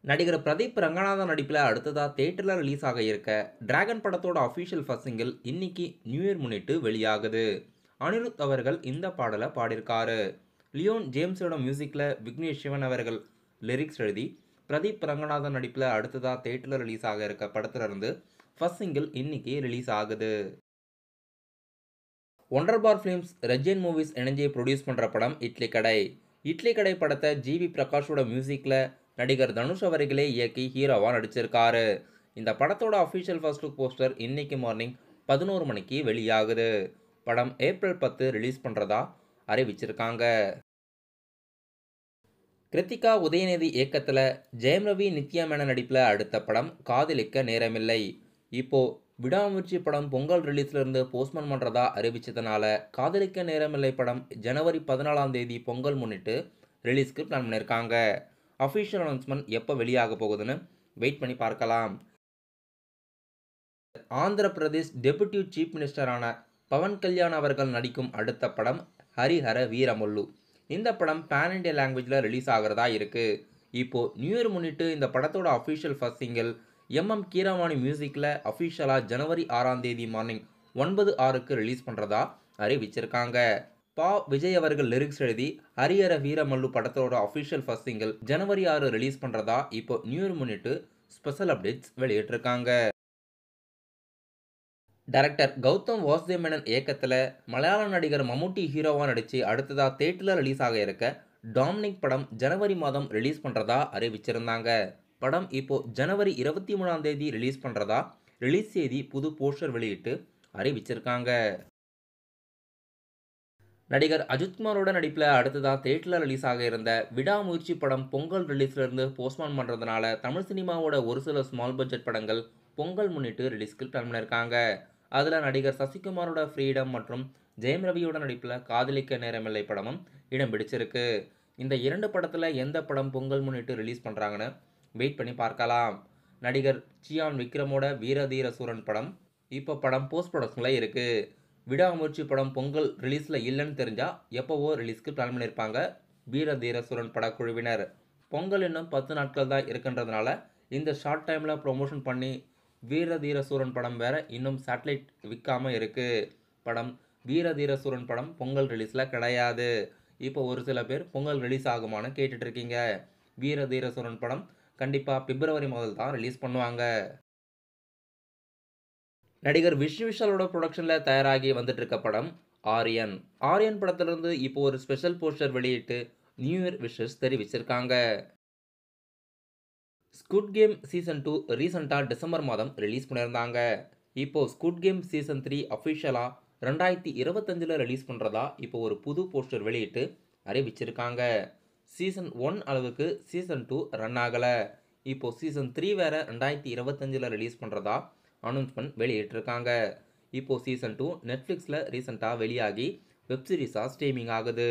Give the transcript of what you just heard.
நடிகர் பிரதீப் ரங்கநாதன் நடிப்பில் அடுத்ததா தியேட்டரில் ரிலீஸ் ஆக இருக்க டிராகன் படத்தோட அஃபிஷியல் ஃபர்ஸ்ட் சிங்கிள் இன்னைக்கு நியூ இயர் முன்னிட்டு வெளியாகுது. அனிருத் அவர்கள் இந்த பாடலை பாடியிருக்காரு. லியோன் ஜேம்ஸோட மியூசிக்கில் விக்னேஷ் சிவன் அவர்கள் லிரிக்ஸ் எழுதி பிரதீப் ரங்கநாதன் நடிப்பில் அடுத்ததா தியேட்டரில் ரிலீஸ் ஆக இருக்க படத்திலிருந்து ஃபர்ஸ்ட் சிங்கிள் இன்னைக்கு ரிலீஸ் ஆகுது. ஒண்டர் பார் ஃபிலிம்ஸ் ரெஜின் மூவிஸ் இணைஞ்சு ப்ரொடியூஸ் பண்ணுற படம் இட்லி கடை. இட்லி கடை படத்தை ஜிவி பிரகாஷோட மியூசிக்கில் நடிகர் தனுஷ் அவர்களே இயக்கி ஹீரோவாக நடிச்சிருக்காரு. இந்த படத்தோட அஃபிஷியல் ஃபர்ஸ்ட் லுக் போஸ்டர் இன்னைக்கு மார்னிங் 11 மணிக்கு வெளியாகுது. படம் ஏப்ரல் 10 ரிலீஸ் பண்ணுறதா அறிவிச்சிருக்காங்க. கிருத்திகா உதயநிதி இயக்கத்தில் ஜெயம் ரவி நித்யா மேனன் நடிப்பில் அடுத்த படம் காதலிக்க நேரமில்லை. இப்போ விடாமுயற்சி படம் பொங்கல் ரிலீஸ்லேருந்து போஸ்ட்போன் பண்ணுறதா அறிவிச்சதுனால காதலிக்க நேரமில்லை படம் ஜனவரி 14ஆம் தேதி பொங்கல் முன்னிட்டு ரிலீஸ்க்கு பிளான் பண்ணியிருக்காங்க. அஃபிஷியல் அனௌன்ஸ்மெண்ட் எப்போ வெளியாக போகுதுன்னு வெயிட் பண்ணி பார்க்கலாம். ஆந்திர பிரதேஷ் டெபுட்டி சீஃப் மினிஸ்டரான பவன் கல்யாண் அவர்கள் நடிக்கும் அடுத்த படம் ஹரிஹர வீரமல்லு. இந்த படம் பேன் இண்டியா லாங்குவேஜில் ரிலீஸ் ஆகிறதா இருக்குது. இப்போது நியூ இயர் முன்னிட்டு இந்த படத்தோட official first single M Keeravani மியூசிக்கில் அஃபிஷியலாக ஜனவரி 6ஆம் தேதி மார்னிங் 9:06க்கு ரிலீஸ் பண்ணுறதா அறிவிச்சிருக்காங்க. விஜய் அவர்கள் லிரிக்ஸ் எழுதி ஹரிஹர வீரமல்லு படத்தோட அஃபிஷியல் ஃபர்ஸ்ட் சிங்கிள் ஜனவரி 6 ரிலீஸ் பண்ணுறதா இப்போ நியூ இயர் முன்னிட்டு ஸ்பெஷல் அப்டேட்ஸ் வெளியிட்டிருக்காங்க. டைரக்டர் கௌதம் வாசுதேவ் மேனன் இயக்கத்தில் மலையாள நடிகர் மம்முட்டி ஹீரோவாக நடித்து அடுத்ததாக தியேட்டரில் ரிலீஸ் ஆக இருக்க டாமினிக் படம் ஜனவரி மாதம் ரிலீஸ் பண்ணுறதா அறிவிச்சிருந்தாங்க. படம் இப்போ ஜனவரி 23ஆம் தேதி ரிலீஸ் பண்ணுறதா ரிலீஸ் செய்தி புது போஸ்டர் வெளியிட்டு அறிவிச்சிருக்காங்க. நடிகர் அஜித்குமாரோட நடிப்பில் அடுத்ததாக தியேட்டரில் ரிலீஸ் ஆக இருந்த விடாமுயற்சி படம் பொங்கல் ரிலீஸ்லேருந்து போஸ்ட்போன் பண்ணுறதுனால தமிழ் சினிமாவோட ஒரு சில ஸ்மால் பட்ஜெட் படங்கள் பொங்கல் முன்னிட்டு ரிலீஸ்க்கு பிளான் பண்ணியிருக்காங்க. அதில் நடிகர் சசிகுமாரோட ஃப்ரீடம் மற்றும் ஜெயம் ரவியோட நடிப்பில் காதலிக்க நேரமில்லை படமும் இடம் பிடிச்சிருக்கு. இந்த இரண்டு படத்தில் எந்த படம் பொங்கல் முன்னிட்டு ரிலீஸ் பண்ணுறாங்கன்னு வெயிட் பண்ணி பார்க்கலாம். நடிகர் சியான் விக்ரமோட வீர தீர சூரன் படம் இப்போ படம் போஸ்ட் ப்ரொடக்ஷனில் இருக்குது. விடாமுயற்சி படம் பொங்கல் ரிலீஸில் இல்லைன்னு தெரிஞ்சால் எப்போவோ ரிலீஸ்க்கு பிளான் பண்ணியிருப்பாங்க வீர தீர சூரன் படக்குழுவினர். பொங்கல் இன்னும் 10 நாட்கள் தான் இருக்குன்றதுனால இந்த ஷார்ட் டைமில் ப்ரொமோஷன் பண்ணி வீர தீர சூரன் படம் வேறு இன்னும் சேட்டலைட் விற்காமல் இருக்குது. படம் வீர தீர சூரன் படம் பொங்கல் ரிலீஸில் கிடையாது. இப்போ ஒரு சில பேர் பொங்கல் ரிலீஸ் ஆகுமான்னு கேட்டுட்ருக்கீங்க. வீர தீர சூரன் படம் கண்டிப்பாக பிப்ரவரி முதல் தான் ரிலீஸ் பண்ணுவாங்க. நடிகர் விஷ்ணு விஷாலோட ப்ரொடக்ஷனில் தயாராகி வந்துட்டு இருக்க படம் ஆரியன். ஆரியன் படத்திலிருந்து இப்போ ஒரு ஸ்பெஷல் போஸ்டர் வெளியிட்டு நியூ இயர் விஷஸ் தெரிவிச்சிருக்காங்க. ஸ்குட் கேம் சீசன் 2 ரீசெண்டாக டிசம்பர் மாதம் ரிலீஸ் பண்ணியிருந்தாங்க. இப்போது ஸ்குட் கேம் சீசன் 3 அஃபிஷியலாக 2025 ரிலீஸ் பண்ணுறதா இப்போ ஒரு புது போஸ்டர் வெளியிட்டு அறிவிச்சிருக்காங்க. சீசன் 1 அளவுக்கு சீசன் 2 ரன் ஆகலை. இப்போது சீசன் 3 வேறு 2025 ரிலீஸ் பண்ணுறதா அனௌன்ஸ்மெண்ட் வெளியிட்டிருக்காங்க. இப்போது சீசன் 2 நெட்ஃப்ளிக்ஸில் ரீசெண்டாக வெளியாகி வெப்சீரிஸாக ஸ்ட்ரீமிங் ஆகுது.